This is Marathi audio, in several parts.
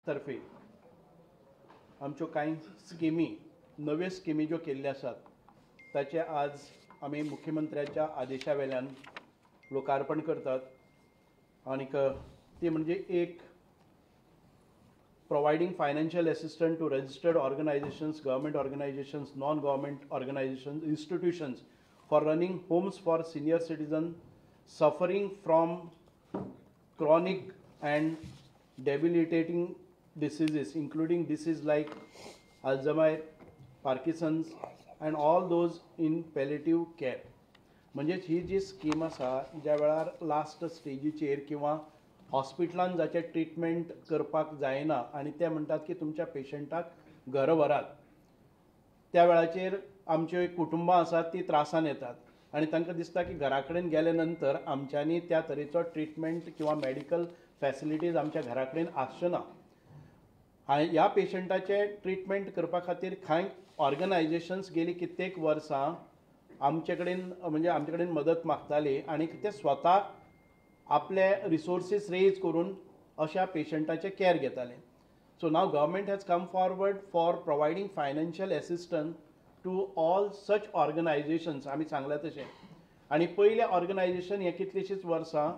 तर्फे आमच्यो कांय स्किमी नव्यो स्किमी ज्यो केल्ल्यो आसात ताचे आज आमी मुख्यमंत्र्याच्या आदेशा वेल्यान लोकार्पण करतात आनीक ती म्हणजे एक providing financial assistance to registered organizations, government organizations, non-government organizations, institutions for running homes for senior citizens suffering from chronic and debilitating diseases, including diseases like Alzheimer's, Parkinson's, and all those in palliative care. म्हणजे ही जी स्कीम आसा ज्या वेळार लास्ट स्टेजीचेर किंवा हॉस्पिटलान जाचे ट्रिटमेंट करपाक जायना आनी ते म्हणटात की तुमच्या पेशंटाक घर व्हरात त्या वेळाचेर आमच्यो कुटुंबां आसात ती त्रासान येतात आनी तांकां दिसता की घरा कडेन गेले नंतर आमच्यांनी त्या तरेचो ट्रिटमेंट किंवा मेडिकल फॅसिलिटीज आमच्या घरा कडेन आसच्यो ना. ह्या पेशंटाचे ट्रिटमेंट करपा खातीर कांय ऑर्गनायजेशन्स गेली कित्येक वर्सां आमचे कडेन मदत मागताली आनी ते स्वता आपले रिसोर्सीस रेज करून अशा पेशंटाचे केअर घेताले. So now government has come forward for providing financial assistance to all such organisations आमी सांगला तशें. आनी पयले ऑर्गनायजेशन हे कितलींशींच वर्सां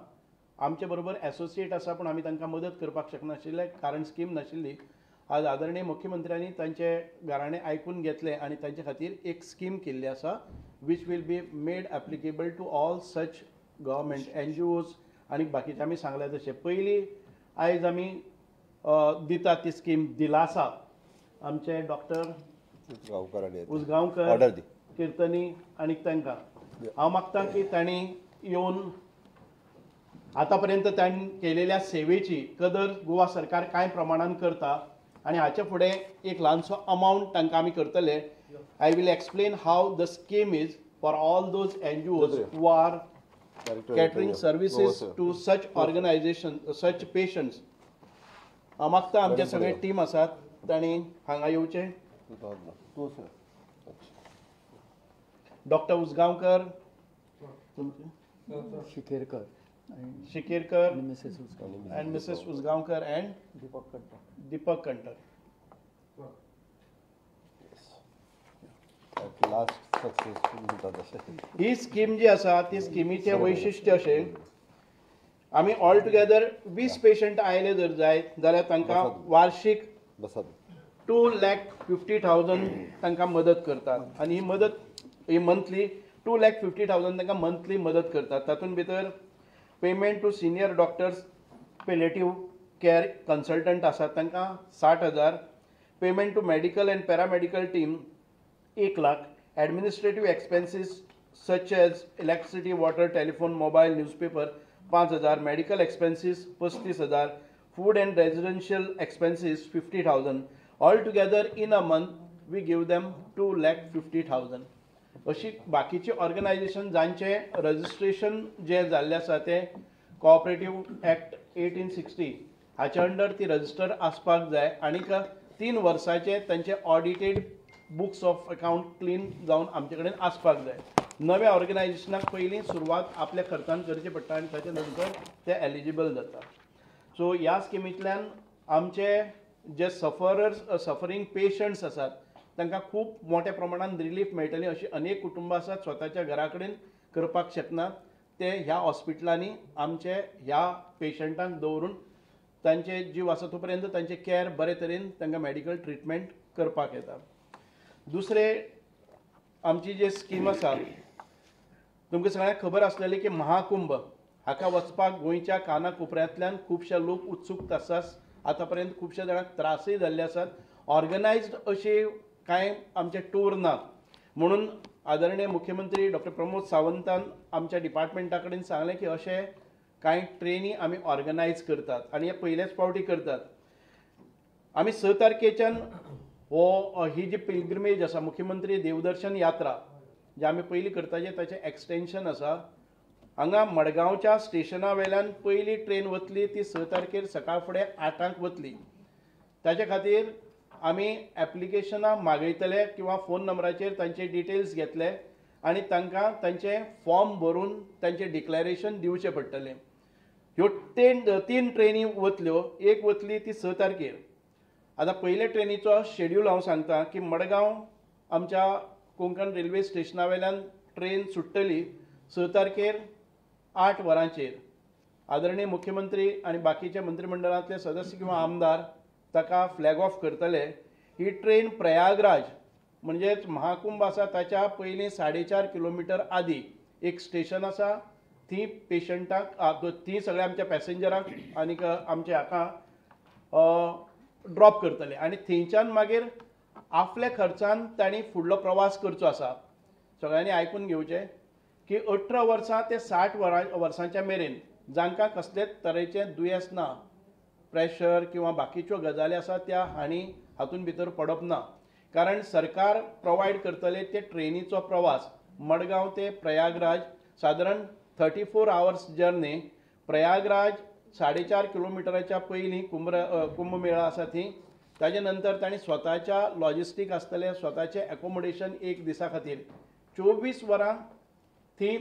आमचे बरोबर एसोसिएट आसा पूण आमी तांकां मदत करपाक शकनाशिल्ले कारण स्कीम नाशिल्ली. आज आदरणीय मुख्यमंत्र्यांनी तांचे गाराणें आयकून घेतले आनी तांचे खातीर एक स्कीम केल्ली आसा which will be made applicable to all such government NGOs आनी बाकीचे आमी सांगल्या तशें. पयलीं आयज आमी दितात ती स्कीम दिलासा आमचे डॉक्टर उसगांवकर किर्तनी आनी तांकां हांव मागतां की तांणी येवन आतां पर्यंत तांणी केलेल्या सेवेची कदर गोवा सरकार कांय प्रमाणान करता आनी हाचे फुडें एक ल्हानसो अमावंट तांकां आमी करतले. I will explain how the scheme is for all those NGOs who are catering services to such organizations, such patients. मागता आमचे सगळे टीम आसात तांणी हांगा येवचे. Doctor Usgaonkar, Shikerkar and Mrs. Usgaonkar and Deepak Kantar. ही स्कीम जी आसा ती स्किमीचे वैशिश्ट्य अशें आमी ऑल टुगेदर 20 पेशंट आयले जर जायत जाल्यार तांकां वार्षिक 2,50,000 तांकां मदत करतात आनी ही मंथली 2,50,000 तांकां मंथली मदत करतात. तातूंत भितर payment to senior doctors palliative care consultant आसात तांकां 60,000. Payment to medical and paramedical team 1,00,000. Administrative expenses such as electricity, water, telephone, mobile, newspaper 5,000. Medical expenses 35,000. Food and residential expenses 50,000. Altogether in a month we give them 2,50,000. अशी बाकीची ऑर्गनायजेशन जांचे रजिस्ट्रेशन जे जाल्ले आसा ते कोऑपरेटिव्ह एक्ट 1860 हाच्या अंडर ती रजिस्टर आसपाक जाय आनीक 3 वर्सांचे तांचे audited books of account clean जावन आमचे कडेन आसपाक जाय. नव्या ऑर्गनायजेशनाक पयलीं सुरवात आपल्या खर्चान करची पडटा आनी ताचे नंतर ते एलिजिबल जाता. सो ह्या स्किमींतल्यान आमचे जे सफरींग पेशंट्स आसात तांकां खूब मोठ्या प्रमाणान रिलीफ मेळटली. अशी अनेक कुटुंबां आसात स्वताच्या घरा कडेन करपाक शकनात ते ह्या हॉस्पिटलांनी आमचे ह्या पेशंटांक दवरून तांचे जीव आसा तो पर्यंत तांचे केअर बरे तरेन तांकां मेडिकल ट्रिटमेंट करपाक येता. दुसरे आमची जी स्कीम आसा तुमकां सगळ्यांक खबर आसलेली की महाकुंभ हाका वचपाक गोंयच्या काना कोपऱ्यांतल्यान खुबशे लोक उत्सुक आसात. आतां पर्यंत खुबशे जाणांक त्रासय जाल्ले आसात. ऑर्गनायज्ड अशे कांय आमचे टूर नात म्हणून आदरणीय मुख्यमंत्री डॉक्टर प्रमोद सावंतान आमच्या डिपार्टमेंटा कडेन सांगलें की अशे कांय ट्रेनी आमी ऑर्गनायज करतात आनी हे पयलेच फावटी करतात. आमी 6 तारखेच्यान ही जी पिलग्रिमेज आसा मुख्यमंत्री देवदर्शन यात्रा जे आमी पयलीं करताचे ताचें एक्सटेंशन आसा. हांगा मडगांवच्या स्टेशना वेल्यान पयली ट्रेन वतली ती 6 तारखेर सकाळ फुडें 8 वतली. ताचे खातीर आमी एप्लिकेशनां मागयतले किंवा फोन नंबराचेर तांचे डिटेल्स घेतले आनी तांकां तांचे फॉर्म भरून तांचे डिक्लेरेशन दिवचें पडटलें. ह्यो 3 ट्रेनी वतल्यो. एक वतली ती 6 तारखेर आता पयले ट्रेनीचो शेड्यूल हांव सांगता की मडगांव आमच्या कोंकण रेल्वे स्टेशना वयल्यान ट्रेन सुट्टली 6 तारखेर 8 वरांचेर. आदरणीय मुख्यमंत्री आणि बाकीचे मंत्रिमंडळांतले सदस्य किंवा आमदार ताका फ्लॅग ऑफ करतले. ही ट्रेन प्रयागराज म्हणजेच महाकुंभ आसा ताच्या पयलीं 4.5 किलोमिटर आदी एक स्टेशन आसा. थी पेशंटाक ती सगळ्या आमच्या पॅसेंजरांक आनीक आमच्या हाका ड्रॉप करतले आनी थंयच्यान मागीर आपल्या खर्चान तांणी फुडलो प्रवास करचो आसा. सगळ्यांनी आयकून घेवचें की 18 वर्सां ते 60 वर्सांच्या मेरेन जांकां कसलेच तरेचें दुयेंस ना, प्रेशर किंवा बाकीच्यो गजाली आसा त्या हातून भितर पडप ना. कारण सरकार प्रोवायड करतले ते ट्रेनीचो प्रवास मडगांव ते प्रयागराज सादारण 34 आवर्स जर्नी. प्रयागराज 4.5 किलोमिटराच्या पयलीं कुंभमेळा आसा थी. ताजे नंतर तांणी स्वताच्या लॉजिस्टीक आसतले, स्वताचें एकोमोडेशन एक दिसा खातीर 24 वरां थी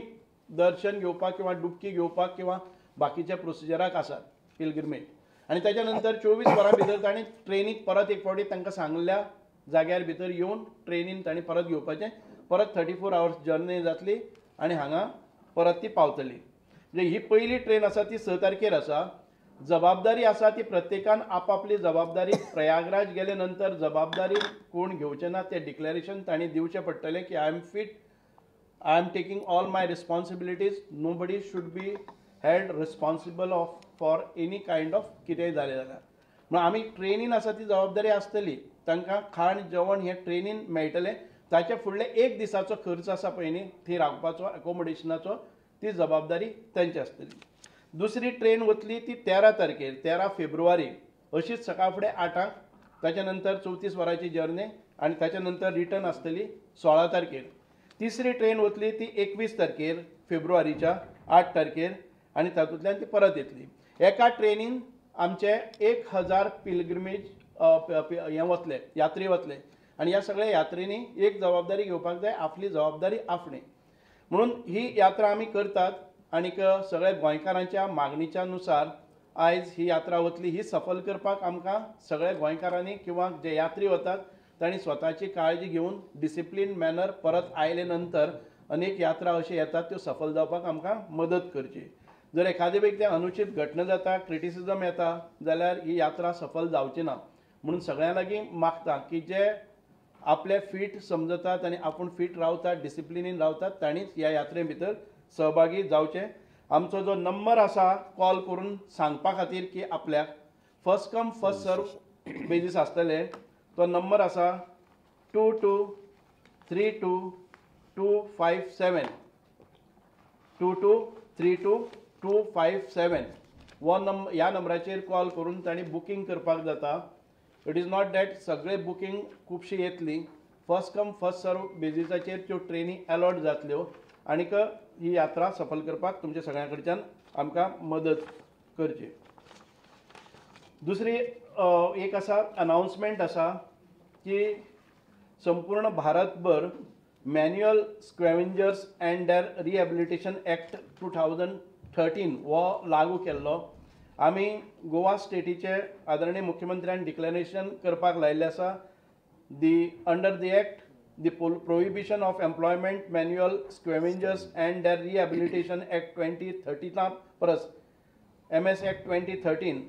दर्शन घेवपाक किंवा डुबकी घेवपाक किंवा बाकीच्या प्रोसिजराक आसात पिलग्रिमेज. आनी ताच्या नंतर 24 वरां भितर तांणी ट्रेनीक परत एक फावटी तांकां सांगल्या जाग्यार भितर येवन ट्रेनीन तांणी परत घेवपाचें. परत 34 आवर्स जर्नी जातली आनी हांगा परत ती पावतली. म्हणजे ही पयली ट्रेन आसा ती 6 तारखेर आसा. जबाबदारी आसा ती प्रत्येकान आपापली जबाबदारी प्रयागराज गेले नंतर जबाबदारी कोण घेवचे ना तें डिक्लेरेशन तांणी दिवचें पडटलें की I am fit, I am taking all my responsibilities. Nobody should be held responsible for any kind of कितेंय जालें जाल्यार. म्हणून आमी ट्रेनीन आसा ती जबाबदारी आसतली. तांकां खाण जेवण हें ट्रेनीन मेळटलें. ताचे फुडले एक दिसाचो खर्च आसा पळय न्ही थंय रावपाचो एकोमोडेशनाचो ती जबाबदारी तांची आसतली. दुसरी ट्रेन वतली ती 13 तारखेर 13 फेब्रुवारी अशीच सकाळ फुडें 8 ताच्या नंतर 34 वरांची जर्नी आनी ताच्या नंतर रिटर्न आसतली 16 तारखेर. तिसरी ट्रेन वतली ती 21 तारखेर फेब्रुवारीच्या 8 तारखेर आनी तातूंतल्यान ती परत येतली. एका ट्रेनीन आमचे 1000 पिलग्रिमेज हे वतले, यात्री वतले आनी ह्या सगळ्या यात्रेनी एक जबाबदारी घेवपाक जाय, आपली जबाबदारी आपणे. म्हणून ही यात्रा आमी करतात आनीक सगळ्या गोंयकारांच्या मागणीच्या नुसार आयज ही यात्रा वतली. ही सफल करपाक आमकां सगळ्या गोंयकारांनी किंवा जे यात्री वतात तांणी स्वताची काळजी घेवन डिसिप्लीन मॅनर परत आयले नंतर अनेक यात्रा अशे येतात त्यो सफल जावपाक आमकां मदत करची. जर एखादे व्यक्ती अनुचित घटना जाता, क्रिटिसिजम येता जाल्यार ही यात्रा सफल जावची ना. म्हणून सगळ्यां लागीं मागता की जे आपले फीट समजतात आनी आपूण फीट रावतात, डिसिप्लिनीन रावतात तांणीच ह्या यात्रे भितर सहभागी जावचें. आमचो जो नंबर आसा कॉल करून सांगपा खातीर की आपल्याक first come first serve basis आसतले. तो नंबर आसा 22322257 22322257. ह्या नंबराचेर कॉल करून तांणी बुकींग करपाक जाता. इट इज नॉट दॅट सगळे बुकींग खुबशी येतली. फर्स्ट कम फर्स्ट सर्व बेजीसाचेर त्यो ट्रेनी अलॉट जातल्यो आनीक ही यात्रा सफल करपाक तुमच्या सगळ्यां कडच्यान आमकां मदत करची. दुसरी एक आसा अनाउन्समेंट आसा की संपूर्ण भारतभर manual scavengers and their rehabilitation act 2013 हो लागू केल्लो. आमी गोवा स्टेटीचे आदरणीय मुख्यमंत्र्यान डिक्लेरेशन करपाक लायिल्लें आसा. Under the act the prohibition of employment manual scavengers and their rehabilitation act 2013 plus ms act 2013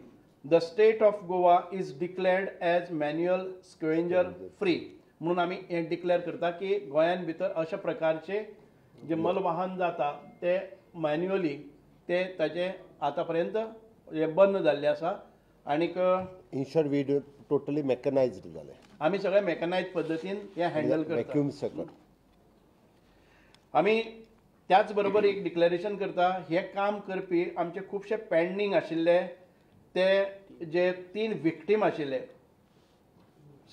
the state of goa is declared as manual scavenger free. म्हणून आमी हे डिक्लेअर करता की गोंयान भितर अशा प्रकारचे जे मलवाहन जाता ते मॅन्युअली ते ताचे आता पर्यंत बंद जाल्ले आसा. आनीक इन शॉर्ट वी टोटली मेकनायज्ड जाले. आमी सगळे मेकनायज पद्दतीन हे हँडल करता. आमी त्याच बरोबर एक डिक्लेरेशन करता हे काम करपी आमचे खुबशे पेंडींग आशिल्ले ते जे 3 विक्टीम आशिल्ले.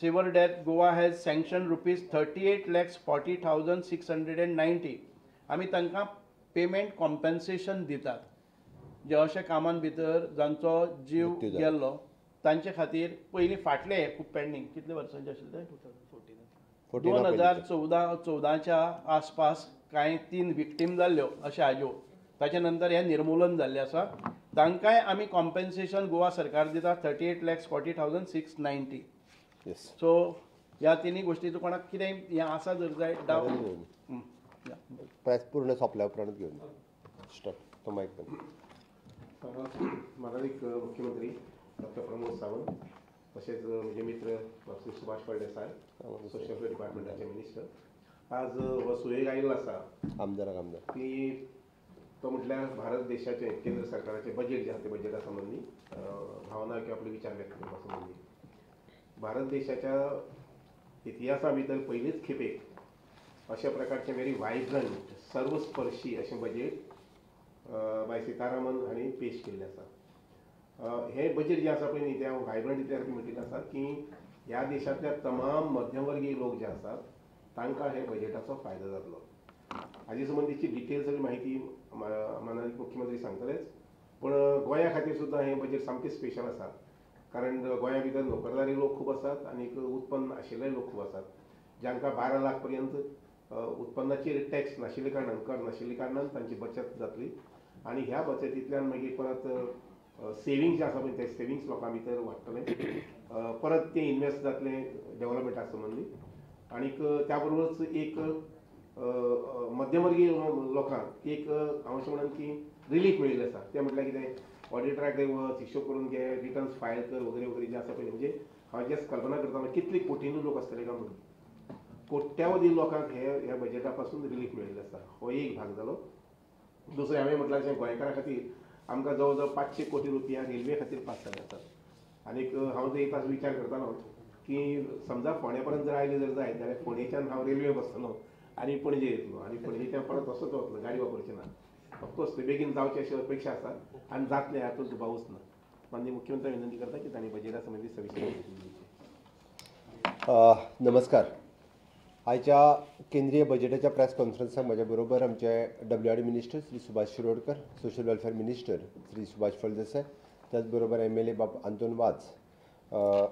सिवर डेथ गोवा हॅज सँक्शन ₹38,40,690. आमी तांकां पेमेंट कॉम्पेन्सेशन दितात. जे अशा कामान भितर जांचो जीव गेल्लो तांचे खातीर पयलीं फाटले खूब पेंडींग कितले वर्सांचे आशिल्ले 2014च्या आसपास कांय 3 विक्टीम जाल्ल्यो अशे हाज्यो. ताचे नंतर हे निर्मुलन जाल्लें आसा. तांकांय आमी कॉम्पेन्सेशन गोवा सरकार दिता 38,40,690. येस. सो ह्या तिनी गोष्टीचो कोणाक कितेंय हें आसा जर जाय डाव या. प्रायस पूर्ण सोंपल्या उपरांत घेवन स्टार्ट तो मायक पण. माननीय मुख्यमंत्री डॉक्टर प्रमोद सावंत तसेच म्हजे मित्र श्री सुभाष फळदेसाय सोशल वेलफेअर डिपार्टमेंटाचे मिनिस्टर आज हो सुयेग आयिल्लो आसा आमदार की तो म्हटल्यार भारत देशाचे केंद्र सरकाराचे बजेट जे आसा ते बजेटा संबंधी भावना किंवा आपले विचार व्यक्त करपा संबंधी भारत देशाच्या इतिहासा भितर पयलीच खेपेक अशा प्रकारचे व्हेरी वायब्रंट सर्वस्पर्शी अशें बजेट बाय सीतारामन हांणी पेश केल्लें आसा. हे बजेट जे आसा पळय न्ही ते हांव वायब्रंट इतल्या खातीर म्हणिल्लें आसा की ह्या देशांतल्या तमाम मध्यमवर्गीय लोक जे आसात तांकां हे बजेटाचो फायदो जातलो. हाजे संबंधीची डिटेल सगळी म्हायती माननीय मुख्यमंत्री सांगतलेच, पण गोंया खातीर सुद्दां हें बजेट सामकें स्पेशल आसा. कारण गोंया भितर नोकरदारी लोक खूब आसात आनी उत्पन्न आशिल्ले लोक खूब आसात जांकां 12 लाख पर्यंत उत्पन्नाचेर टॅक्स नाशिल्ले कारणान कर नाशिल्ले कारणान तांची बचत जातली आनी ह्या बचतींतल्यान मागीर परत सेविंग्स जे आसा पळय ते सेविंग्स लोकां भितर वाडटले, परत ते इन्वेस्ट जातले डेव्हलपमेंटा संबंदी आनीक त्या बरोबरच एक मध्यमवर्गीय लोकांक एक हांव अशें म्हणन की रिलीफ मेळिल्लें आसा. ते म्हटल्यार कितें ऑडिटराक वच हिशोब करून घे रिटर्न्स फायल कर वगैरे वगैरे जे आसा पळय म्हणजे हांव जे कल्पना करता कितले कोटींनी लोक आसतले काय म्हणून कोट्यावधी लोकांक ह्या बजेटा पासून रिलीफ मेळिल्लें आसा. हो एक भाग जालो. दुसरें हांवें म्हटल्यार अशें गोंयकारा खातीर आमकां जवळ जवळ 500 कोटी रुपया रेल्वे खातीर पास जाले आसात आनीक हांव जर एक विचार करतालो की समजा फोंड्या पर्यंत जर आयले जर जायत जाल्यार फोंडेच्यान हांव रेल्वे बसतलो आनी पणजे येतलो आनी पणजेच्यान परत तसोच वतलो गाडी वापरचें ना. ऑफकोर्स ते बेगीन जावचे अशी अपेक्षा आसा आनी जातले हातूंत दुबावूच ना. माननीय मुख्यमंत्री विनंती करता की तांणी बजेटा संबंधी सविस्तर म्हायती दिवची. नमस्कार. आयच्या केंद्रीय बजेटाच्या प्रेस कॉन्फरन्साक म्हज्या बरोबर आमचे WRD minister Shri Subhash Shirodkar, social welfare minister Shri Subhash Phaldesai, त्याच बरोबर MLA बाब आंतोन वाज.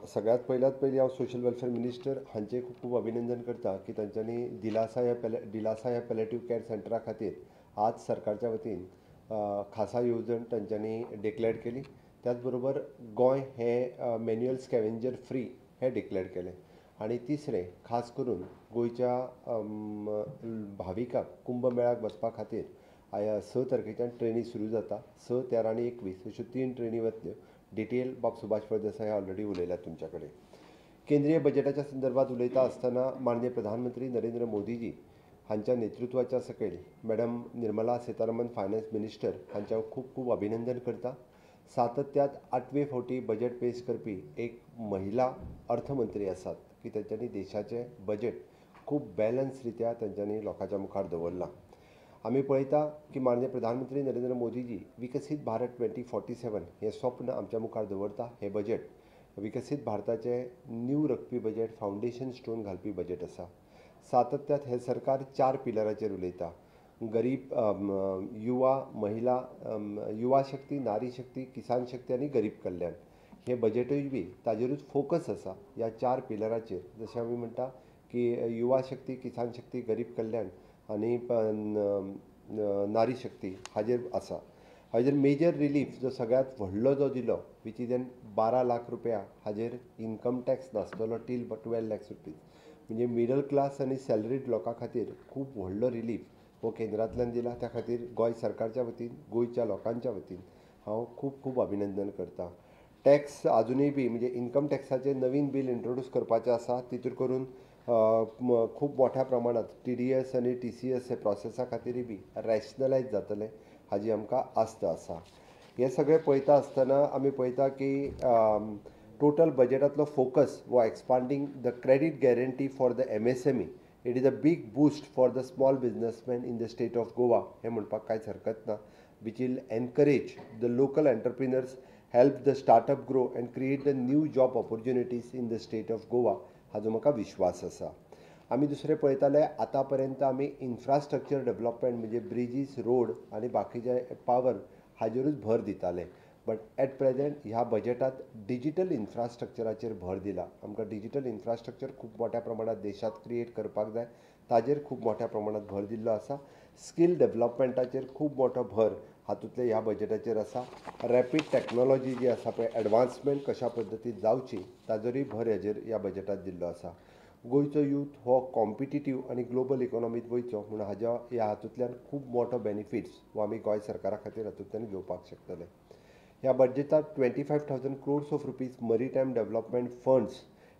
सगळ्यात पयली हांव सोशल वेलफेअर मिनिस्टर हांचे खूब खूब अभिनंदन करता की तांच्यांनी दिलासा ह्या पॅलेटिव्ह कॅर सेंटरा खातीर आज सरकारच्या वतीन खासा येवजण तांच्यांनी डिक्लेअर केली. त्याच बरोबर गोंय हे मॅन्युअल स्कॅव्हेंजर फ्री हे डिक्लेअर केलें. आनी तिसरें खास करून गोंयच्या भाविकांक कुंभमेळ्याक वचपा खातीर 6 तारखेच्यान ट्रेनी सुरू जाता. 6, 13 आनी 21 अश्यो 3 ट्रेनी वतल्यो. डिटेल बाब सुभाष फळदेसाय ऑलरेडी उलयल्यात तुमच्या कडेन. केंद्रीय बजेटाच्या संदर्भात उलयता आसतना माननीय प्रधानमंत्री नरेंद्र मोदीजी हांच्या नेतृत्वाच्या सकयल madam Nirmala Sitharaman finance minister हांचे हांव खूब खूब अभिनंदन करता. सातत्यात 8वे फावटी बजेट पेश करपी एक महिला अर्थमंत्री आसात की तांच्यांनी देशाचें बजेट खूब बॅलन्स रित्या तांच्यांनी लोकांच्या मुखार दवरलां. आमी पळयता की माननीय प्रधानमंत्री नरेंद्र मोदीजी विकसीत भारत 2047 हें स्वप्न आमच्या मुखार दवरता. हें बजेट विकसीत भारताचें नीव रखपी बजेट, फावंडेशन स्टोन घालपी बजेट आसा. सातत्यात हें सरकार 4 पिलराचेर उलयता. गरीब युवा महिला युवा शक्ती, नारी शक्ती, किसान शक्ती आनी गरीब कल्याण. हे बजेटूय बी ताजेरूच फोकस आसा ह्या 4 पिलराचेर. जशें आमी म्हणटा की युवा शक्ती, किसान शक्ती, गरीब कल्याण आनी नारी शक्ती हाजेर आसा. हाजेर मेजर रिलीफ जो सगळ्यांत व्हडलो जो दिलो विच इज 12 लाख रुपया हाजेर इन्कम टॅक्स नासतलो टील 12 lakhs रुपीज. म्हणजे मिडल क्लास आनी सॅलरीड लोकां खातीर खूब व्हडलो रिलीफ हो केंद्रांतल्यान दिला. त्या खातीर गोंय सरकारच्या वतीन, गोंयच्या लोकांच्या वतीन हांव खूब खूब अभिनंदन करतां. टॅक्स आजुनूय बी म्हणजे इन्कम टॅक्साचें नवीन बील इंट्रोड्यूस करपाचें आसा. तितूर करून खूब मोठ्या प्रमाणांत TDS आनी TCS हे प्रोसेसा खातीरय बी रॅशनलायज जातलें हाजी आमकां आस्त आसा. हें सगळें पळयता आसतना आमी पळयता की टोटल बजेटांतलो फोकस वो expanding the credit guarantee for the MSME. It is a big boost for the small businessman in the state of Goa हें म्हणपाक कांयच हरकत ना. Which will encourage the local entrepreneurs, help the startup grow and create the new job opportunities in the state of Goa हाजो म्हाका विश्वास आसा. आमी दुसरें पळयताले आतां पर्यंत आमी इन्फ्रास्ट्रक्चर डेव्हलपमेंट म्हणजे ब्रिजीस, रोड आनी बाकीचे पावर हाजेरूच भर दिताले. बट एट प्रेझेंट ह्या बजेटांत डिजिटल इन्फ्रास्ट्रक्चराचेर भर दिला. आमकां डिजिटल इन्फ्रास्ट्रक्चर खूब मोठ्या प्रमाणात देशांत क्रिएट करपाक जाय, ताजेर खूब मोठ्या प्रमाणात भर दिल्लो आसा. स्कील डेव्हलपमेंटाचेर खूब मोठो भर हातूंतले ह्या बजेटाचेर आसा. रॅपीड टॅक्नॉलॉजी जी आसा पळय, एडवान्समेंट कशा पद्दतीन जावची ताचेरूय भर हेजेर ह्या बजेटांत दिल्लो आसा. गोंयचो यूथ हो कॉम्पिटिटीव आनी ग्लोबल इकॉनॉमींत वयचो म्हूण ह्या हातूंतल्यान खूब मोठो बेनिफिट्स हो आमी गोंय सरकारा खातीर हातूंतल्यान घेवपाक शकतले. ह्या बजेटांत 25,000 crores of rupees maritime development funds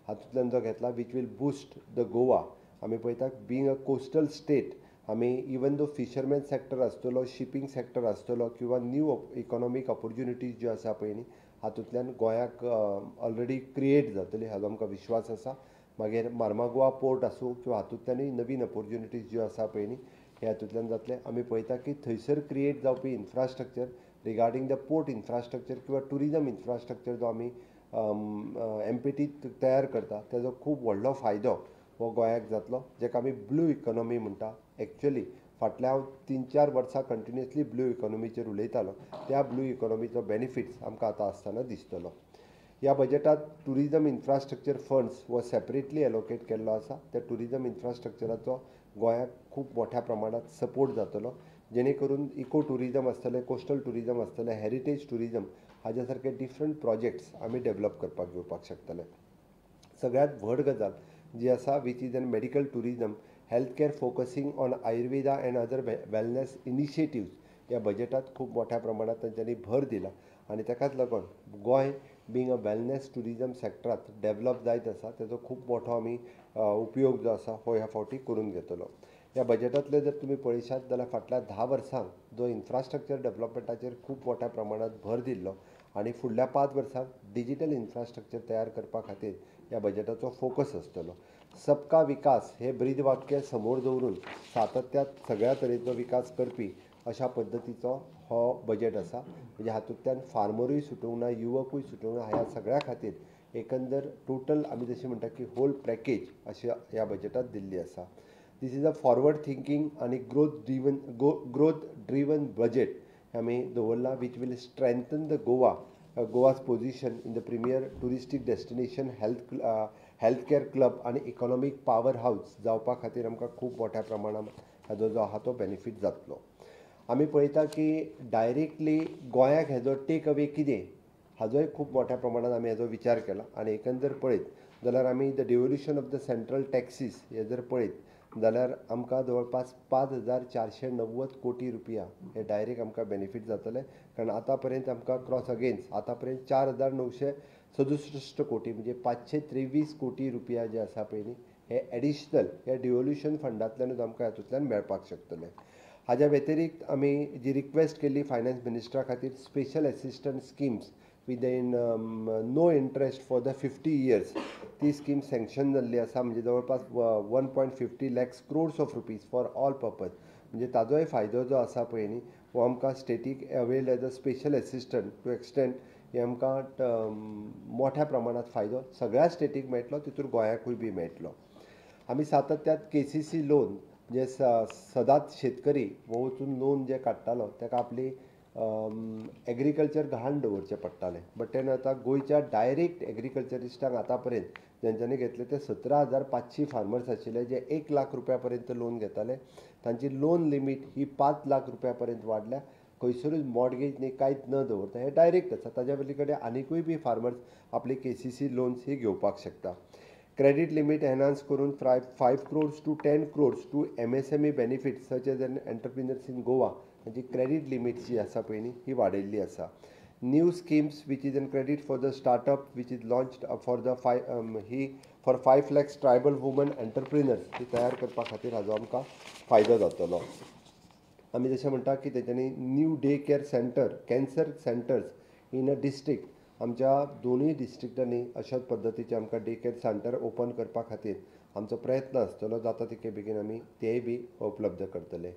हातूंतल्यान जो घेतला, which will boost the Goa. आमी पळयतात बींग अ कोस्टल स्टेट, आमी इवन दो फिशरमॅन सेक्टर आसतलो, शिपींग सेक्टर आसतलो किंवा न्यू इकॉनॉमीक ऑपॉर्च्युनिटीज ज्यो आसा पळय न्ही, हातूंतल्यान गोंयाक ऑलरेडी क्रिएट जातली हाजो आमकां विश्वास आसा. मागीर मार्मागोवा पोर्ट आसूं किंवा हातूंतल्यानूय नवीन ऑपॉर्च्युनिटीज ज्यो आसा पळय न्ही, हे हातूंतल्यान जातले. आमी पळयता की थंयसर क्रिएट जावपी infrastructure regarding the port infrastructure किंवा टुरिजम इन्फ्रास्ट्रक्चर जो आमी MPT तयार करता, ताजो खूब व्हडलो फायदो हो गोंयाक जातलो, जेका आमी ब्लू इकॉनॉमी म्हणटा. एक्चुअली फाटल्या 3-4 वर्सां कंटिन्युअसली ब्लू इकॉनॉमीचेर उलयतालो, त्या ब्लू इकॉनॉमीचो बेनिफिट्स आमकां आतां आसतना दिसतलो. ह्या बजेटांत टुरिजम इन्फ्रास्ट्रक्चर फंड्स हो सेपरेटली एलोकेट केल्लो आसा. त्या टुरिजम इन्फ्रास्ट्रक्चराचो गोंयाक खूब मोठ्या प्रमाणांत सपोर्ट जातलो, जेणे करून इको टुरिजम आसतलें, कोस्टल टुरिजम आसतलें, हेरिटेज टुरिजम हाज्या सारके डिफरंट प्रोजेक्ट्स आमी डेव्हलप करपाक घेवपाक शकतले. सगळ्यांत व्हड गजाल जी आसा, which is an medical tourism, health care focusing on Ayurveda and other wellness initiatives ह्या बजेटांत खूब मोठ्या प्रमाणांत तांच्यांनी भर दिला. आनी ताकाच लागून Goem being a wellness tourism सेक्टरांत डेव्हलप जायत आसा, ताजो खूब मोठो आमी उपयोग जो आसा हो ह्या फावटी करून घेतलो. ह्या बजेटांतले जर तुमी पळयशात जाल्यार फाटल्या 10 वर्सांक जो इन्फ्रास्ट्रक्चर डेव्हलपमेंटाचेर खूब मोठ्या प्रमाणांत भर दिल्लो आनी फुडल्या 5 वर्सांक डिजिटल इन्फ्रास्ट्रक्चर तयार करपा खातीर ह्या बजेटाचो फोकस आसतलो. सबका विकास हे ब्रीद वाक्य समोर दवरून सातत्यात सगळ्या तरेचो विकास करपी अशा पद्दतीचो हो बजेट आसा. म्हणजे हातूंतल्यान फार्मरूय सुटूंक ना, युवकूय सुटूंक ना, ह्या सगळ्या खातीर एकंदर टोटल आमी जशें म्हणटा की होल पॅकेज अशी ह्या बजेटांत दिल्ली आसा. This is a forward thinking आनी ग्रोथ ड्रिवन बजेट आमी दवरला, which will strengthen the Goa's position in the premier touristic destination, health care club आनी इकॉनॉमीक पावर हावस जावपा खातीर आमकां खूब मोठ्या प्रमाणांत हाजो जो आहा तो बेनिफीट जातलो. आमी पळयता की डायरेक्टली गोंयाक हेजो टेक अवे कितें हाजोय खूब मोठ्या प्रमाणांत आमी हेजो विचार केला. आनी एकंदर पळयत जाल्यार आमी the devolution of the central taxes हे जर पळयत जाल्यार आमकां जवळपास 5,490 कोटी रुपया हे डायरेक्ट आमकां बेनिफीट जातले. कारण आतां पर्यंत आमकां क्रॉस अगेन्स्ट आतां पर्यंत 4,967 कोटी म्हणजे 523 कोटी रुपया जे आसा पळय न्ही, हे एडिशनल हे डिवोल्युशन फंडांतल्यानूच आमकां हातूंतल्यान मेळपाक शकतले. हाज्या व्यतिरिक्त आमी जी रिक्वेस्ट केल्ली फायनान्स मिनिस्टरा खातीर, special assistant schemes within no interest for the 50 years, ती स्कीम सँक्शन जाल्ली आसा. म्हणजे जवळपास 1.50 lakhs crores of rupees for all purpose. म्हणजे ताजोय फायदो जो आसा पळय न्ही, हो आमकां स्टेटीक avail as a special assistant to extend हे आमकां मोठ्या प्रमाणांत फायदो सगळ्या स्टेटीक मेळटलो, तितूर गोंयाकूय बी मेळटलो. आमी सातत्यात KCC लोन जे सदांच शेतकरी हो वचून लोन जे काडटालो ताका आपली एग्रीकल्चर गहाण दवरचें पडटालें. बट तेन्ना आतां गोंयच्या डायरेक्ट एग्रीकल्चरिस्टांक आतां पर्यंत जेंच्यांनी घेतले ते 17,500 फार्मर्स आशिल्ले जे 1 लाख रुपया पर्यंत लोन घेताले. तांची लोन लिमीट ही 5 लाख रुपया पर्यंत वाडल्या. खंयसरूच मॉडगेज न्ही कांयच न दवरता, हे डायरेक्ट आसा. ताज्या पलीकडे आनीकूय बी फार्मर्स आपली KCC लोन्स ही घेवपाक शकता. क्रेडीट लिमीट एनहान्स करून 5 crores to 10 crores to MSME benefit such as an entrepreneurs in Goa हाची क्रेडीट लिमीट जी आसा पळय न्ही ही वाडयल्ली आसा. New schemes which is an credit for the startup which is launched for the 5 lakhs tribal women entrepreneurs ही तयार करपा खातीर हाजो आमकां फायदो जातलो. आमी जशें म्हणटा की तेच्यांनी new day care centre, cancer centres in a district, आमच्या दोनूय डिस्ट्रिक्टांनी अशाच पद्दतीचे आमकां डे केअर सेंटर ओपन करपा खातीर आमचो प्रयत्न आसतलो. जाता तितके बेगीन आमी तेय बी उपलब्ध करतले.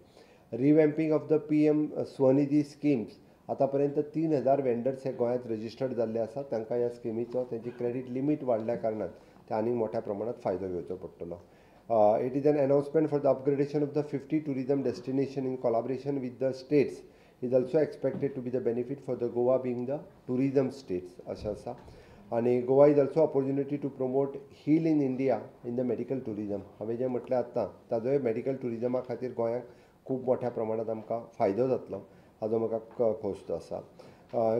Revamping of the PM Svanidhi schemes, आतां पर्यंत 3,000 वेंडर्स हे गोंयांत रजिस्टर्ड जाल्ले आसा. तांकां ह्या स्किमीचो तेंची क्रेडीट लिमीट वाडल्या कारणान ते आनीक मोठ्या प्रमाणांत फायदो घेवचो पडटलो. It is an announcement for the upgradation of the 50 tourism destination in collaboration with the states is also expected to be the benefit for the Goa being the tourism states अशें आसा. आनी Goa is also opportunity to promote heal in India in the medical tourism. हांवें जें म्हटलें आतां ताजोय मेडिकल टुरिजमा खातीर गोंयांक खूब मोठ्या प्रमाणांत आमकां फायदो जातलो. हाजो म्हाका खोस आसा.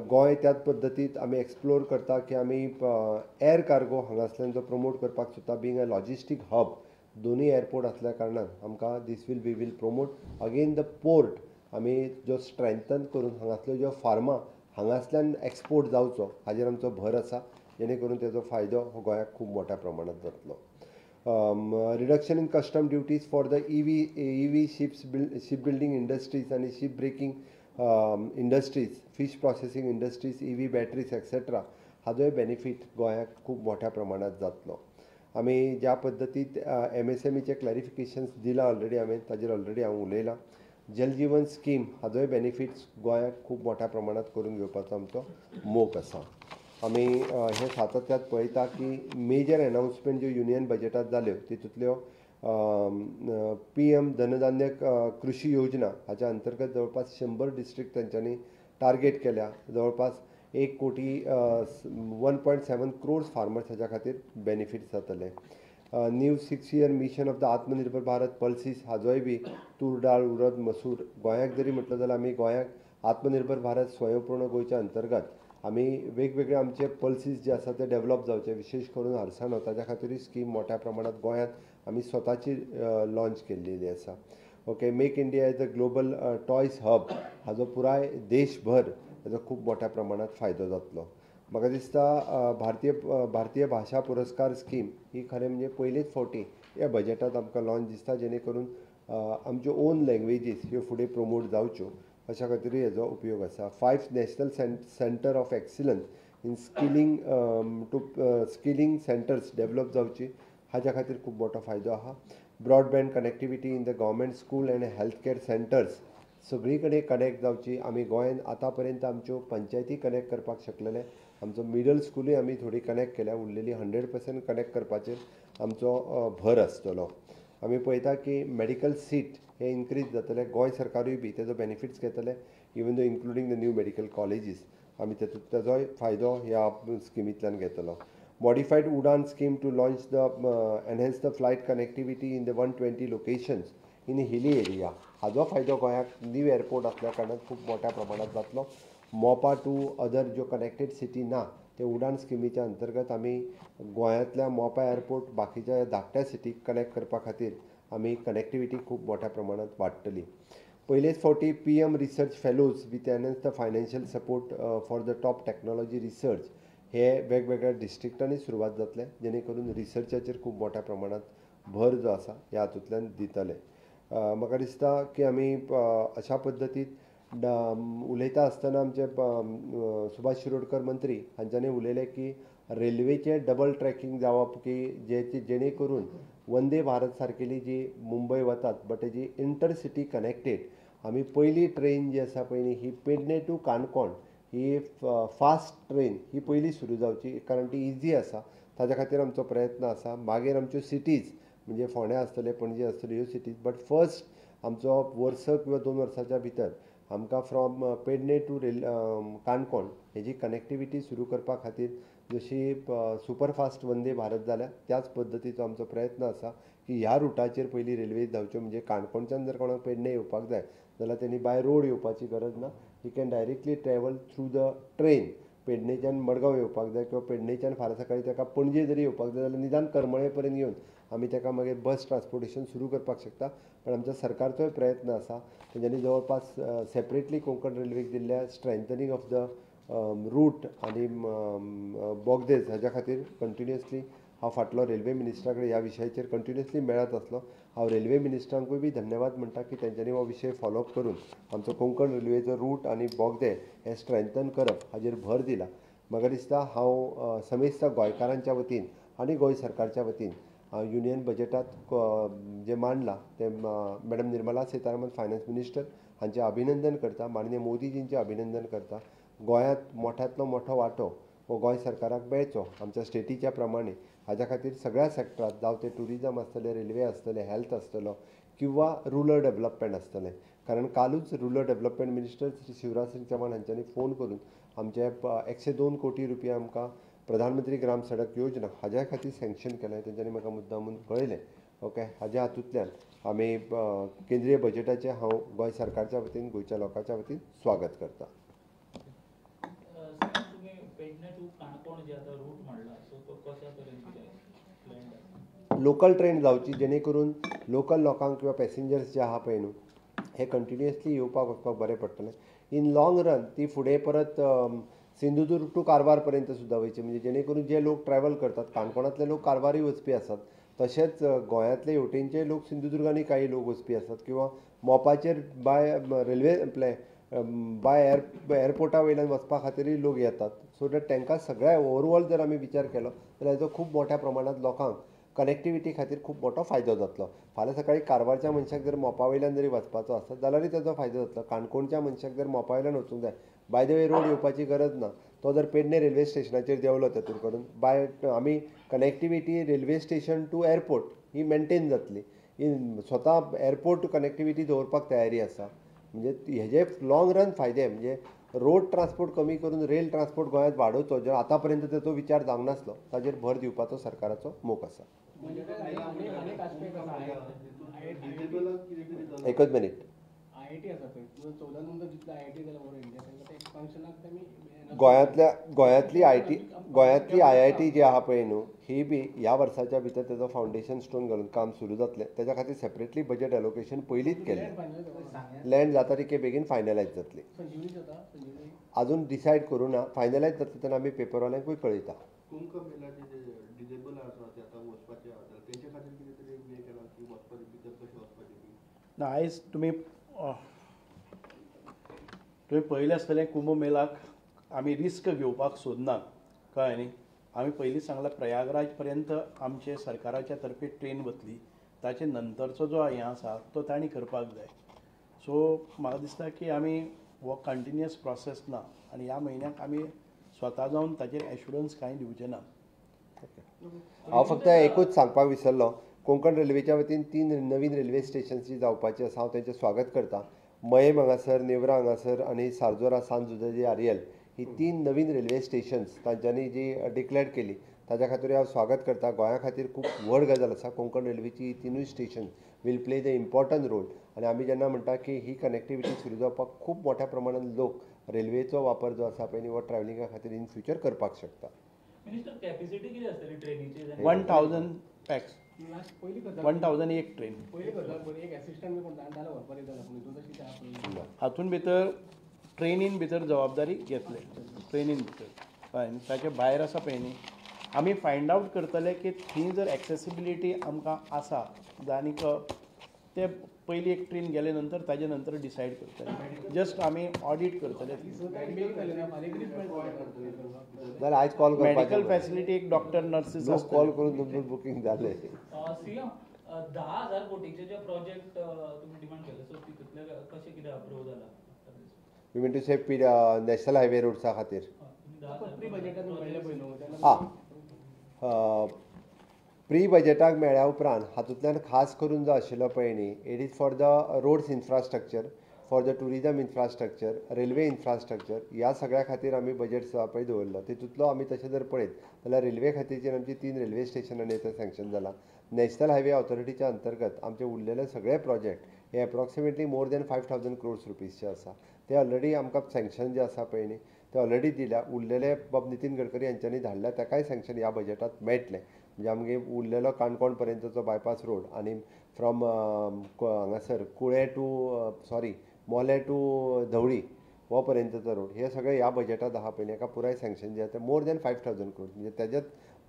गोंय त्याच पद्दतीत आमी एक्सप्लोर करता की आमी एअर कार्गो हांगासरल्यान जो प्रमोट करपाक सोदता, बींग अ लॉजिस्टीक हब, दोनूय एअरपोर्ट आसल्या कारणान आमकां we will promote again the port. आमी जो स्ट्रेंथन करून हांगासल्यो ज्यो फार्मा हांगासरल्यान एक्सपोर्ट जावचो हाजेर आमचो भर आसा, जेणे करून तेजो फायदो हो गोंयाक खूब मोठ्या प्रमाणांत जातलो. Reduction in custom duties for the EV ship building industries आनी ship breaking industries, fish processing industries, EV batteries etcetera, हाजोय बेनिफीट गोंयाक खूब मोठ्या प्रमाणांत जातलो. आमी ज्या पद्दतीत MSMEचे क्लॅरिफिकेशन्स दिला ऑलरेडी, हांवें ताजेर ऑलरेडी हांव उलयलां. जल जीवन स्कीम हाजोय बेनिफिट्स गोंयाक खूब मोठ्या प्रमाणांत करून घेवपाचो आमचो मोख आसा. आमी हे सातत्यात पळयता की मेजर अनाउन्समेंट ज्यो युनियन बजेटांत जाल्यो तितूंतल्यो PM धनधान्य कृषी योजना हाच्या अंतर्गत जवळपास 100 डिस्ट्रिक्ट तांच्यांनी टार्गेट केल्या. जवळपास 1.7 crores फार्मर्स हाच्या खातीर बेनिफिट्स जातले. New 6 year mission of the आत्मनिर्भर भारत पॉलिसीज हाजोय बी तूर दाळ, उरद, मसूर गोंयाक जरी म्हटलं जाल्यार आमी गोंयाक आत्मनिर्भर भारत स्वयंपूर्ण गोंयच्या अंतर्गत आमी वेगवेगळे आमचे पॉलिसीज जे आसा ते डेव्हलप जावचे, विशेष करून हरसाण ताच्या खातीरूय स्कीम मोठ्या प्रमाणांत गोंयांत आमी स्वताची लॉन्च केल्ली आसा. Okay, make India as a global toys hub हाजो पुराय देशभर हाजो खूब मोठ्या प्रमाणांत फायदो जातलो. म्हाका दिसता भारतीय भाशा पुरस्कार स्कीम ही खरें म्हणजे पयलेच फावटी ह्या बजेटांत आमकां लॉन्च दिसता, जेणे करून आमच्यो ओन लँग्वेजीस ह्यो फुडें प्रमोट जावच्यो अशा खातीरूय हेजो उपयोग आसा. 5 national centre of excellence in skilling centres develop जावची हाच्या खातीर खूब मोठो फायदो आहा. Broadband connectivity in the government school end health care centres सगळी कडेन कनेक्ट जावची. आमी गोंयांत आतां पर्यंत आमच्यो पंचायती कनेक्ट करपाक शकलेले, आमचो मिडल स्कूलूय आमी थोडी कनेक्ट केल्या, उरलेली 100% कनेक्ट करपाचेर आमचो भर आसतलो. आमी पळयता की मेडिकल सीट हे इन्क्रीज जातले. गोंय सरकारूय बी तेजो बेनिफिट्स घेतले, even though including the new medical colleges. आमी तेजोय फायदो ह्या स्किमींतल्यान घेतलो. Modified Udan scheme to launch the enhance the flight connectivity in the 120 locations in hilly area, हाजो फायदो गोंयाक न्यू एअरपोर्ट आसल्या कारणान खूब मोठ्या प्रमाणांत जातलो. मोपा टू अदर ज्यो कनेक्टेड सिटी ना ते उडान स्किमीच्या अंतर्गत आमी गोंयांतल्या मोपा एअरपोर्ट बाकीच्या धाकट्या सिटीक कनेक्ट करपा खातीर आमी कनेक्टिविटी खूब मोठ्या प्रमाणांत वाडटली. पयलेच फावटी PM research fellows with enhance the financial support for the top technology research हे वेगवेगळ्या डिस्ट्रिक्टांनी सुरवात जातले, जेणे करून रिसर्चाचेर खूब मोठ्या प्रमाणांत भर जो आसा ह्या हातूंतल्यान दितले. म्हाका दिसता की आमी अशा पद्दतीत उलयता आसतना आमचे सुभाष शिरोडकर मंत्री हांच्यांनी उलयलें की रेल्वेचें डबल ट्रॅकिंग जावप, की जेणे करून वंदे भारत सारकेली जी मुंबय वतात बट तेजी इंटरसिटी कनेक्टेड आमी पयली ट्रेन जी आसा पळय न्ही ही पेडणे टू काणकोण ही फास्ट ट्रेन ही पयली सुरू जावची, कारण ती इजी आसा. ताच्या खातीर आमचो प्रयत्न आसा. मागीर आमच्यो सिटीज म्हणजे फोंड्या आसतले, पणजे आसतल्यो ह्यो सिटीज, बट फर्स्ट आमचो वर्स किंवा 2 वर्सांच्या भितर आमकां फ्रॉम पेडणे टू काणकोण हेजी कनेक्टिविटी सुरू करपा खातीर जशी सुपरफास्ट वंदे भारत जाल्या त्याच पद्दतीचो आमचो प्रयत्न आसा की ह्या रुटाचेर पयली रेल्वे जावच्यो. म्हणजे काणकोणच्यान जर कोणाक पेडणे येवपाक जाय जाल्यार तेणी बाय रोड येवपाची गरज ना. He can directly travel through the train. पेडणेच्यान मडगांव येवपाक जाय किंवा पेडणेच्यान फाल्यां सकाळीं ताका पणजे जरी येवपाक जाय जाल्यार निदान करमळे पर्यंत येवन आमी ताका मागीर बस ट्रान्सपोर्टेशन सुरू करपाक शकता. पण आमच्या सरकारचोय प्रयत्न आसा. तेंच्यांनी जवळपास सेपरेटली कोंकण रेल्वेक दिल्ल्या स्ट्रेंथनींग ऑफ द रूट आनी बोगदेज हाच्या खातीर कंटिन्युअसली हांव फाटलो रेल्वे मिनिस्टरा कडेन ह्या विशयाचेर कंटिन्युअसली मेळत आसलो. हांव रेल्वे मिनिस्टरांकूय बी धन्यवाद म्हणटा की तेंच्यांनी हो विशय फॉलोअप करून आमचो कोंकण रेल्वेचो रूट आनी बोगदे हे स्ट्रेंथन करप हाजेर भर दिला. म्हाका दिसता हांव समेस्त गोंयकारांच्या वतीन आनी गोंय सरकारच्या वतीन युनियन बजेटांत जे मांडलां ते madam Nirmala Sitharaman finance minister हांचें अभिनंदन करता, माननीय मोदीजींचें अभिनंदन करता. गोंयांत मोठ्यांतलो मोठो वांटो हो गोंय सरकाराक मेळचो आमच्या स्टेटीच्या प्रमाणे. हाच्या खातीर सगळ्या सॅक्टरांत जावं ते ट्युरिजम आसतलें, रेल्वे आसतलें, हेल्थ आसतलो किंवा रुरल डेव्हलपमेंट आसतलें. कारण कालूच rural development minister Shri Shivraj Singh Chouhan हांच्यांनी फोन करून आमचे 102 कोटी रुपया आमकां प्रधानमंत्री ग्राम सडक योजना हाज्या खातीर सँक्शन केलें. तेंच्यांनी म्हाका मुद्दामून कळयलें. ओके हाज्या हातूंतल्यान आमी केंद्रीय बजेटाचें हांव गोंय सरकारच्या वतीन गोंयच्या लोकांच्या वतीन स्वागत करता. तुम्ही पेडणे टू काणकोण जे आता रूट म्हणला सो तो कशा तरेन लोकल ट्रेन जावची जेणे करून लोकल लोकांक किंवा पॅसेंजर्स जे आहा पळय न्हू हे कंटिन्युअसली येवपाक वचपाक बरें पडटलें. इन लॉंग रन ती फुडें परत सिंधुदूर्ग टू कारवार पर्यंत सुद्दां वयची म्हणजे जेणे करून जे लोक ट्रॅव्हल करतात काणकोणांतले लोक कारवारूय वचपी आसात तशेंच गोंयांतले हेवटेनचे लोक सिंधुदुर्गांनी काही लोक वचपी आसात किंवा मोपाचेर बाय रेल्वे बाय एअरपोर्टा वयल्यान वचपा खातीरय लोक येतात. सो दॅट तांकां सगळ्या ओवरऑल जर आमी विचार केलो जाल्यार हेजो खूब मोठ्या प्रमाणांत लोकांक कनेक्टिविटी खातीर खूब मोठो फायदो जातलो. फाल्यां सकाळीं कारवारच्या मनशाक जर मोपा वयल्यान जरी वचपाचो आसत जाल्यारूय ताजो फायदो जातलो. काणकोणच्या मनशाक जर मोपा वयल्यान वचूंक जाय बाय द वे रोड येवपाची गरज ना तो जर पेडणे रेल्वे स्टेशनाचेर देंवलो तातूंत करून बाय आमी connectivity railway station to airport ही मेंटेन जातली. स्वता एअरपोर्ट कनेक्टिविटी दवरपाक तयारी आसा. म्हणजे हेजे लॉंग रन फायदे म्हणजे रोड ट्रान्सपोर्ट कमी करून रेल ट्रान्सपोर्ट गोंयांत वाडोवचो जो आतां पर्यंत ताचो विचार जावंक नासलो ताचेर भर दिवपाचो सरकाराचो मोख आसा. एकच मिनीट. गोंयांतली IIT जी आहा पळय न्हू ही बी ह्या वर्साच्या भितर तेजो फावंडेशन स्टोन घालून काम सुरू जातलें. तेज्या खातीर सेपरेटली बजेट एलोकेशन पयलींच केलें. लँड जाता तितके बेगीन फायनलायज जातली. अजून डिसायड करूं ना. फायनलायज जातली तेन्ना आमी पेपरवाल्यांकूय कळयता. ना आयज तुमी पळयलें आसतलें कुंभमेलाक आमी रिस्क घेवपाक सोदनात कळ्ळें न्ही. आमी पयलींच सांगलां प्रयागराज पर्यंत आमचे सरकाराच्या तर्फे ट्रेन वतली ताचे नंतरचो जो हें आसा तो तांणी करपाक जाय. सो म्हाका दिसता की आमी हो कंटिन्युअस प्रोसेस ना आनी ह्या म्हयन्याक आमी स्वता जावन ताचेर एश्युरन्स कांय दिवचे ना. हांव फक्त एकूच सांगपाक विसरलो कोंकण रेल्वेच्या वतीन 3 नवीन रेल्वे स्टेशन्स जी जावपाची आसा हांव तेंचें स्वागत करता. मयम हांगासर नेवरा हांगासर आनी सारजोरा सांत जुजेजी आरियल ही 3 नवीन रेल्वे स्टेशन्स तांच्यांनी जी डिक्लेअर केली ताच्या खातीर हांव स्वागत करता. गोंया खातीर खूब व्हड गजाल आसा. कोंकण रेल्वेची ही 3 station will play the important role आनी आमी जेन्ना म्हणटा की ही कनेक्टिविटी सुरू जावपाक खूब मोठ्या प्रमाणांत लोक रेल्वेचो वापर जो आसा पळय न्ही हो ट्रॅव्हलिंगा खातीर इन फ्युचर करपाक शकता. मिनिस्टर कॅपॅसिटी किती आसतली ट्रेनीची? 1000 पॅक्स 1000 एक ट्रेन. हातून भितर ट्रेनीन भितर जबाबदारी घेतले ट्रेनीन भितर कळ्ळें न्ही. ताचे भायर आसा पळय न्ही आमी फायंड आवट करतले की थंय जर एक्सेसिबिलिटी आमकां आसा आनीक ते पयली एक ट्रेन गेले नंतर ताजे नंतर डिसायड करतले. जस्ट आमी ऑडिट करतले. जाल्यार आयज कॉल मेडिकल फॅसिलिटी एक डॉक्टर नर्सीस कॉल करून तुमचें बुकींग जालें. सीएम 10,000 कोटीचे जे प्रोजेक्ट तुम्ही डिमांड केले सो तितूंतले कशें कितें अप्रूव जाला? You mean to say national highway रोड्सा खातीर प्री बजेटाक मेळ्ळ्या उपरांत हातूंतल्यान खास करून जो आशिल्लो पळय न्ही it is for the roads infrastructure for the tourism infrastructure railway infrastructure ह्या सगळ्या खातीर आमी बजेट पळय दवरलो. तितूंतलो आमी तशें जर पळयत जाल्यार रेल्वे खातीरचेर आमची 3 रेल्वे स्टेशनांनी थंय सँक्शन जाला. नॅशनल हायवे ऑथॉरिटीच्या अंतर्गत आमचे उरलेले सगळे प्रोजेक्ट हे एप्रॉक्सिमेटली मोर दॅन 5000 crores रुपीजचे आसा. ते ऑलरेडी आमकां सँक्शन जे आसा पळय न्ही ते ऑलरेडी दिल्या. उरलेले बाब नितीन गडकरी यांच्यांनी धाडल्या ताकाय सँक्शन ह्या बजेटांत मेळटलें. म्हणजे आमगे उरलेलो काणकोण पर्यंतचो बायपास रोड आनी फ्रॉम हांगासर कुळे टू मोले टू धवळी हो पर्यंतचो रोड हे सगळे ह्या बजेटांत आहा पळय एका पुराय सँक्शन जे आसा ते मोर दॅन 5000 crores म्हणजे तेजेच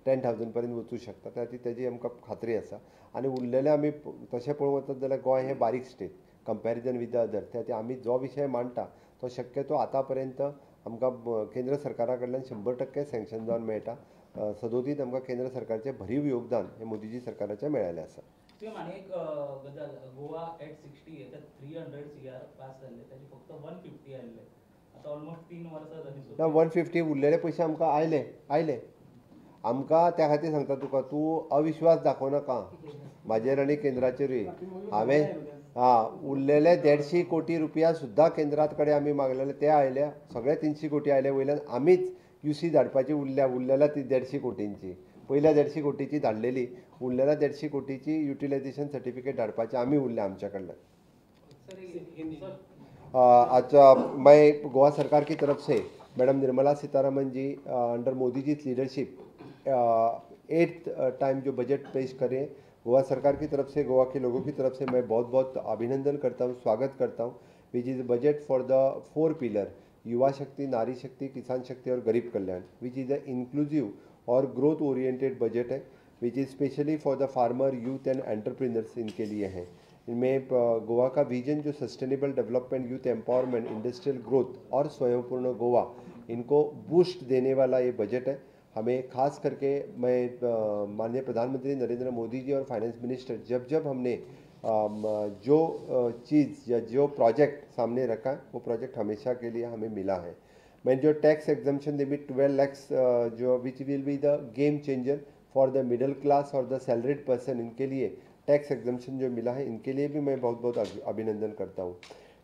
10,000 पर्यंत वचूं शकता. तेजी आमकां खात्री आसा. आनी उरलेले आमी तशें पळोवंक वचत जाल्यार गोंय हें बारीक state comparison with the other. त्या खातीर आमी जो विशय मांडटा तो शक्यतो आतां पर्यंत आमकां केंद्र सरकारा कडल्यान 100% सँक्शन जावन मेळटा. सदोदीत आमकां केंद्र सरकारचें भरीव योगदान हे मोदीजी सरकाराचें मेळ्ळेलें आसा. आनी एक गजाल गोवा एट 60 हेच्यात 300 CR पास जाल्ले ताचे फक्त 150 आयले. आतां ऑलमोस्ट 3 वर्सां जालीं. ना 150 उरलेले पयशे आमकां आयले आमकां त्या खातीर सांगता तुका तूं अविश्वास दाखोवनाका म्हाजेर आनी केंद्राचेरूय. हांवें उरलेले 150 कोटी रुपया सुद्दां केंद्रात कडेन आमी मागलेले ते आयले. सगळे 300 कोटी आयले वयल्यान आमीच UC धाडपाची उरलेल्या ती 150 कोटींची. पहिल्या 150 कोटीची धाडलेली, उरलेल्या 150 कोटीची युटिलायझेशन सर्टिफिकेट धाडपाचें आमी उरलें आमच्या कडल्यान। आज मैं गोवा सरकार की तरफ से मैडम निर्मला सीतारमन जी under Modi ji leadership 8th time जो बजट पेश करें, गोवा सरकार की तरफ से, गोवा के लोगों की तरफ से मैं बहुत बहुत अभिनंदन करता हूँ, स्वागत करता हूँ। Which is budget for the 4 pillar, युवा शक्ति, नारी शक्ति, किसान शक्ति और गरीब कल्याण, विच इज़ अ इंक्लूसिव और ग्रोथ ओरिएंटेड बजट है, which is specially for the farmer, youth end entrepreneurs इनके लिए हैं। इनमें गोवा का विजन जो sustainable development, youth empowerment, industrial growth और स्वयंपूर्ण गोवा, इनको बूस्ट देने वाला ये बजट है। हमें खास करके मैं माननीय प्रधानमंत्री नरेंद्र मोदी जी और फाइनेंस मिनिस्टर जब हमने जो चीज़ या जो प्रोजेक्ट सामने रखा है, वो प्रोजेक्ट हमेशा के लिए हमें मिला है। मैं जो टैक्स एग्जम्पशन लिमिट 12 lakhs जो which will be the game changer for the middle class और द सैलरीड पर्सन, इनके लिए टैक्स एग्जम्पशन जो मिला है, इनके लिए भी मैं बहुत बहुत अभिनंदन करता हूँ।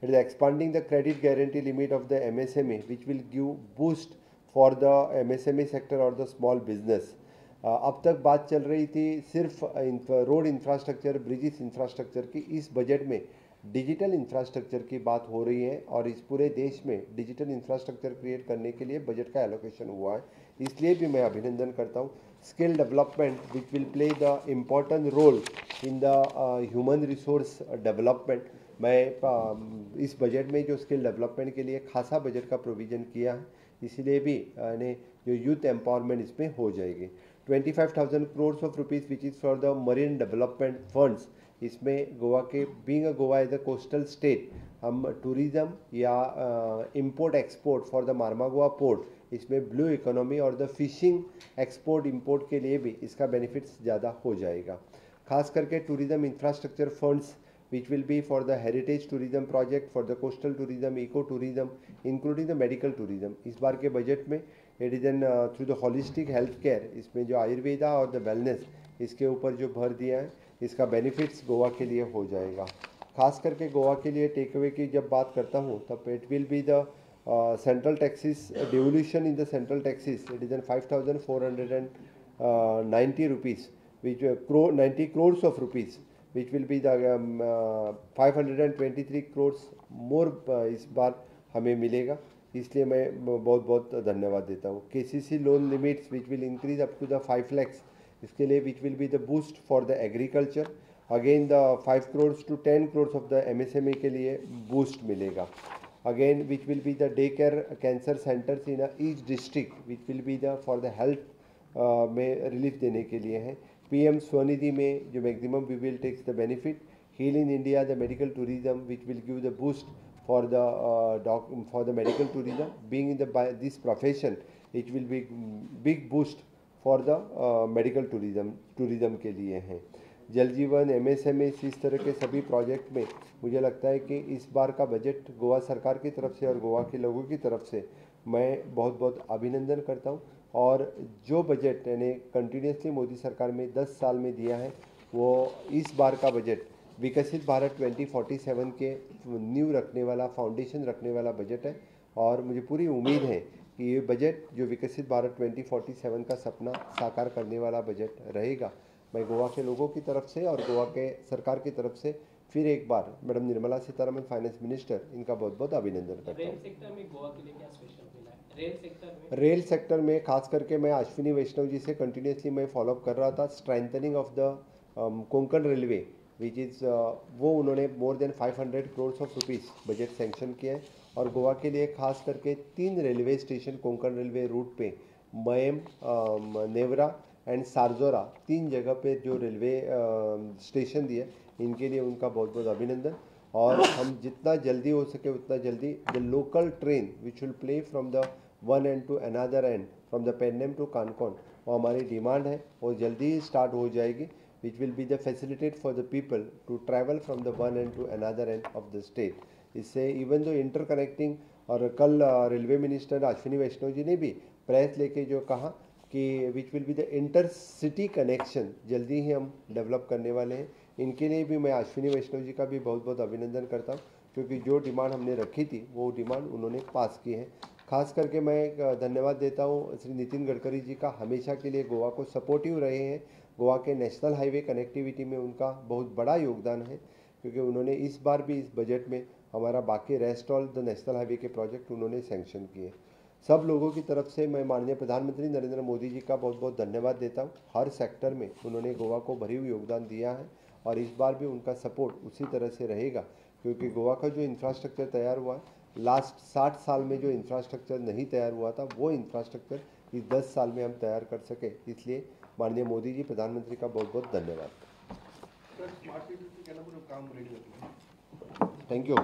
It is expanding the credit guarantee limit of the MSME which will give boost for the MSME sector और द स्मॉल बिजनेस। अब तक बात चल रही थी सिर्फ रोड इंफ्रास्ट्रक्चर, ब्रिजेस इंफ्रास्ट्रक्चर की। इस बजट में डिजिटल इंफ्रास्ट्रक्चर की बात हो रही है और इस पूरे देश में डिजिटल इंफ्रास्ट्रक्चर क्रिएट करने के लिए बजट का एलोकेशन हुआ है, इसलिए भी मैं अभिनंदन करता हूँ। Skill development which will play the important role in the human resource development. मैं इस बजट में जो स्किल डेवलपमेंट के लिए खासा बजट का प्रोविज़न किया है, इसीलिए भी जो यूथ एम्पावरमेंट इसमें हो जाएगी। 25,000 crores of rupees which is for the marine development funds. इसमें गोवा के being a Goa as a coastal state, हम टूरिज़्म या import export for the Mormugao port, इसमें ब्लू इकोनॉमी और द फिशिंग एक्सपोर्ट इंपोर्ट के लिए भी इसका बेनिफिट्स ज़्यादा हो जाएगा। खास करके tourism infrastructure funds which will be for the heritage tourism project, for the coastal tourism, eco tourism, including the medical tourism। Is bar K budget में it is an through the holistic health care, इसमें जो आयुर्वेदा और the wellness, इसके ऊपर जो भर दिया है, इसका बेनिफिट्स गोवा के लिए हो जाएगा। खास करके गोवा के लिए टेक अवे की जब बात करता हूँ, तब it will be the central taxes devolution in the central taxes, it is an 5,490 rupees, which 90 crores of rupees, which will be the 523 crores more इस बार हमें मिलेगा, इसलिए मैं बहुत बहुत धन्यवाद देता हूँ। KCC loan limits which will increase up to the 5 lakhs, इसके लिए which will be the boost for the agriculture. Again the 5 crores to 10 crores of the MSME के लिए बूस्ट मिलेगा। Again which will be the day care cancer centres in each district, which will be the for the health में रिलीफ देने के लिए है। PM स्वनिधि में जो maximum we will text the benefit. Heal in India the medical tourism which will give the boost for the medical tourism, being in the this profession it will be big boost for the medical tourism के लिए हैं। जल जीवन, MSME, इस तरह के सभी प्रोजेक्ट में मुझे लगता है कि इस बार का बजट गोवा सरकार की तरफ से और गोवा के लोगों की तरफ से मैं बहुत बहुत अभिनंदन करता हूँ। और जो बजट यानी कंटिन्यूसली मोदी सरकार में 10 साल में दिया है, वो इस बार का बजट विकसित भारत 2047 के नींव रखने वाला, फाउंडेशन रखने वाला बजट है। और मुझे पूरी उम्मीद है कि ये बजट जो विकसित भारत 2047 का सपना साकार करने वाला बजट रहेगा। मैं गोवा के लोगों की तरफ से और गोवा के सरकार की तरफ से फिर एक बार madam Nirmala Sitharaman finance minister, इनका बहुत बहुत अभिनंदन करता हूँ। रेल सेक्टर में गोवा के लिए क्या स्पेशल मिला है? रेल सेक्टर में खास करके मैं अश्विनी वैष्णव जी से कंटिन्यूसली मैं फॉलोअप कर रहा था। Strengthening of the Konkan railway which is वो उन्होंने more than 500 crores of rupees budget sanction किया है। और गोवा के लिए खास करके 3 railway station Konkan railway route पे, मयम, नेवरा एंड सारजोरा, 3 जगह पे जो रेलवे स्टेशन दिए, इनके लिए उनका बहुत बहुत अभिनंदन। और हम जितना जल्दी हो सके उतना जल्दी the local train which will play from the one end to another end, from the Pernem to Canacona, वो हमारी डिमांड है और जल्दी ही स्टार्ट हो जाएगी, which will be the facilitate for the people to travel from the one end to another end of the state. इससे इवन दो इंटर कनेक्टिंग, और कल रेलवे मिनिस्टर अश्विनी वैष्णव जी ने भी प्रेस लेके जो कहा कि which will be the inter city connection जल्दी ही हम डेवलप करने वाले हैं। इनके लिए भी मैं अश्विनी वैष्णव जी का भी बहुत बहुत अभिनंदन करता हूँ, क्योंकि जो डिमांड हमने रखी थी वो डिमांड उन्होंने पास की है। खास करके मैं एक धन्यवाद देता हूँ श्री नितिन गडकरी जी का, हमेशा के लिए गोवा को सपोर्टिव रहे हैं। गोवा के नेशनल हाईवे कनेक्टिविटी में उनका बहुत बड़ा योगदान है, क्योंकि उन्होंने इस बार भी इस बजट में हमारा बाकी rest all the national highway K project उन्होंने सैंक्शन किए। सब लोगों की तरफ से मैं माननीय प्रधानमंत्री नरेंद्र मोदी जी का बहुत बहुत धन्यवाद देता हूँ। हर सेक्टर में उन्होंने गोवा को भरीव योगदान दिया है और इस बार भी उनका सपोर्ट उसी तरह से रहेगा, क्योंकि गोवा का जो इंफ्रास्ट्रक्चर तैयार हुआ है, लास्ट 60 साल में जो इंफ्रास्ट्रक्चर नहीं तैयार हुआ था, वो इंफ्रास्ट्रक्चर इस 10 साल में हम तैयार कर सके। इसलिए माननीय मोदी जी प्रधानमंत्री का बहुत बहुत धन्यवाद। सर, स्मार्ट सिटी काम रेडी होती है। Thank you.